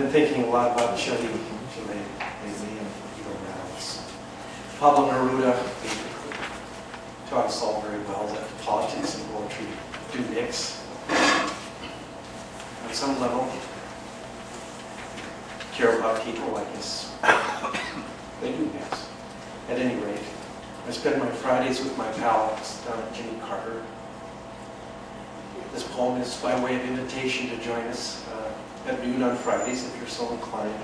been thinking a lot about Chile lately and Evo Morales. Pablo Neruda taught us all very well that politics and poetry do mix. On some level, care about people, I guess they do mix. At any rate, I spend my Fridays with my pals down at Jimmy Carter. This poem is by way of invitation to join us at noon on Fridays if you're so inclined.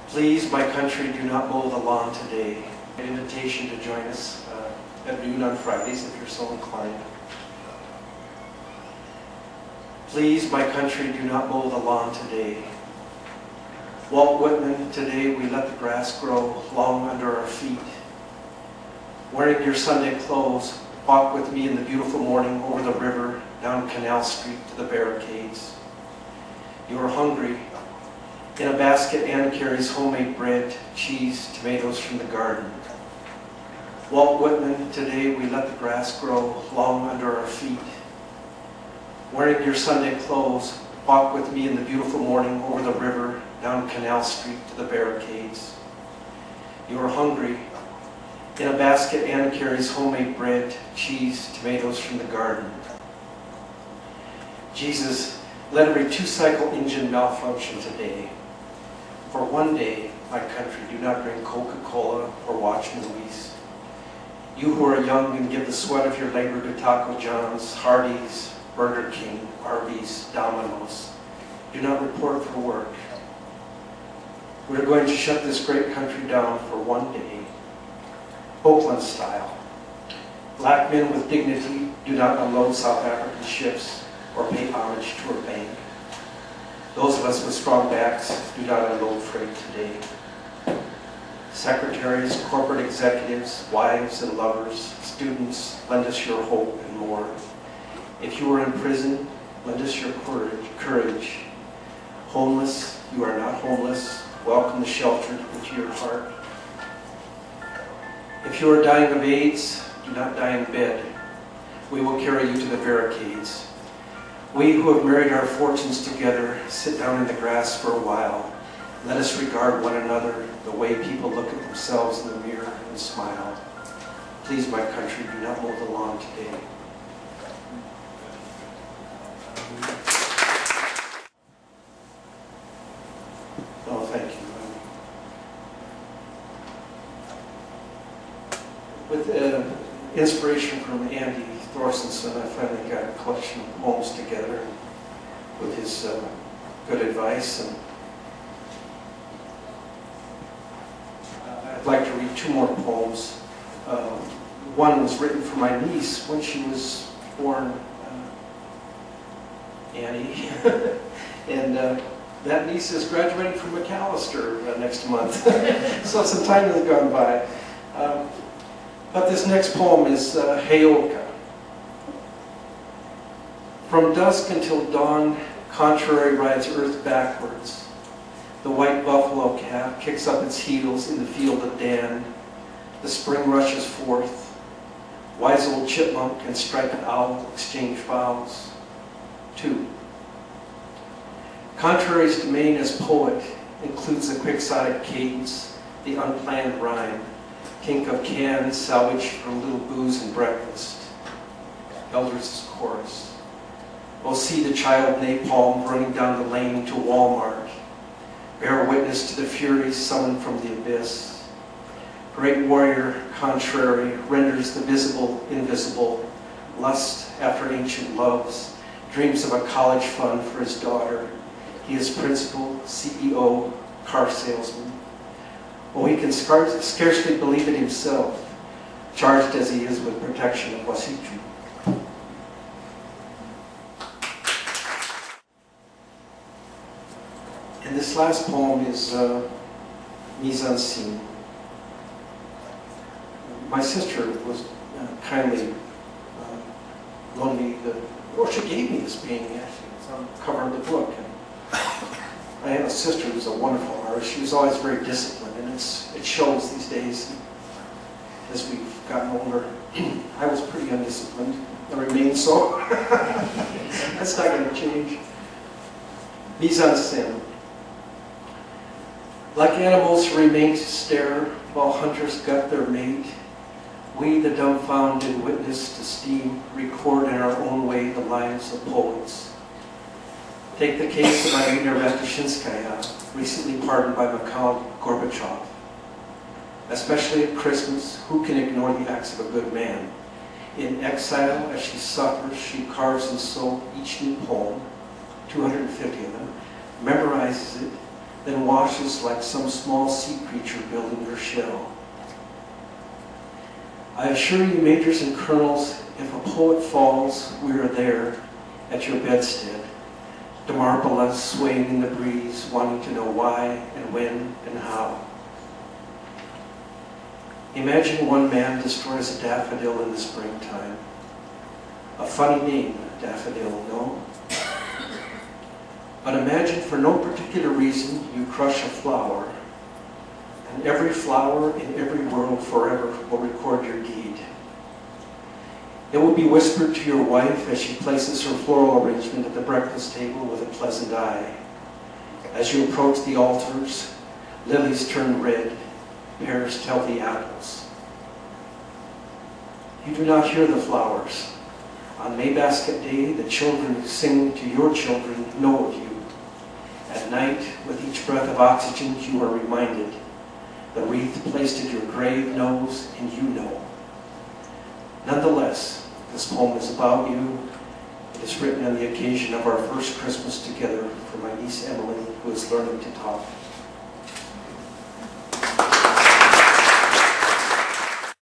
Please, my country, do not mow the lawn today. An invitation to join us at noon on Fridays if you're so inclined. Please, my country, do not mow the lawn today. Walt Whitman, today we let the grass grow long under our feet. Wearing your Sunday clothes, walk with me in the beautiful morning over the river, down Canal Street to the barricades. You are hungry. In a basket, Anne carries homemade bread, cheese, tomatoes from the garden. Walt Whitman, today we let the grass grow long under our feet. Wearing your Sunday clothes, walk with me in the beautiful morning over the river, down Canal Street to the barricades. You are hungry. In a basket, Anne carries homemade bread, cheese, tomatoes from the garden. Jesus, let every two-cycle engine malfunction today. For one day, my country, do not drink Coca-Cola or watch movies. You who are young and give the sweat of your labor to Taco John's, Hardee's, Burger King, Arby's, Domino's, do not report for work. We are going to shut this great country down for one day, Oakland style. Black men with dignity do not unload South African ships or pay homage to a bank. Those of us with strong backs do not unload freight today. Secretaries, corporate executives, wives and lovers, students, lend us your hope and more. If you are in prison, lend us your courage. Homeless, you are not homeless. Welcome the shelter into your heart. If you are dying of AIDS, do not die in bed. We will carry you to the barricades. We who have married our fortunes together, sit down in the grass for a while. Let us regard one another the way people look at themselves in the mirror and smile. Please, my country, do not mow the lawn today. Oh, thank you. With inspiration from Andy Thorstenson, I finally got a collection of poems together with his good advice. And I'd like to read two more poems. One was written for my niece when she was born, Annie. And that niece is graduating from McAllister next month. So some time has gone by. But this next poem is Heyoka. From dusk until dawn, contrary rides earth backwards. The white buffalo calf kicks up its heels in the field of Dan. The spring rushes forth. Wise old chipmunk and striped owl exchange vows. 2. Contrary's domain as poet includes the quixotic cadence, the unplanned rhyme, kink of cans salvaged from little booze and breakfast. Elders' chorus. Oh, see the child napalm running down the lane to Walmart. Bear witness to the furies summoned from the abyss. Great warrior, contrary, renders the visible invisible. Lust after ancient loves, dreams of a college fund for his daughter. He is principal, CEO, car salesman. Oh, he can scarcely believe it himself, charged as he is with protection of Wasichu. And this last poem is Mise en Scene. My sister was kindly loaned me she gave me this painting actually. It's on the cover of the book. And I have a sister who's a wonderful artist. She was always very disciplined, and it shows these days as we've gotten older. I was pretty undisciplined. I remain so. That's not going to change. Mise en scène. Like animals who remain to stare while hunters gut their mate, we, the dumbfounded witness to steam, record in our own way the lives of poets. Take the case of Irina Ratushinskaya, recently pardoned by Mikhail Gorbachev. Especially at Christmas, who can ignore the acts of a good man? In exile, as she suffers, she carves in soap each new poem, 250 of them, memorizes it, then washes like some small sea creature building her shell. I assure you, majors and colonels, if a poet falls, we are there at your bedstead, Demarpola swaying in the breeze, wanting to know why and when and how. Imagine one man destroys a daffodil in the springtime. A funny name, daffodil, no? But imagine for no particular reason you crush a flower, and every flower in every world forever will record your deed. It will be whispered to your wife as she places her floral arrangement at the breakfast table with a pleasant eye. As you approach the altars, lilies turn red, pears tell the apples. You do not hear the flowers. On May Basket Day, the children sing to your children, know of you. At night, with each breath of oxygen, you are reminded. The wreath placed at your grave knows, and you know. Nonetheless, this poem is about you. It is written on the occasion of our first Christmas together for my niece Emily, who is learning to talk.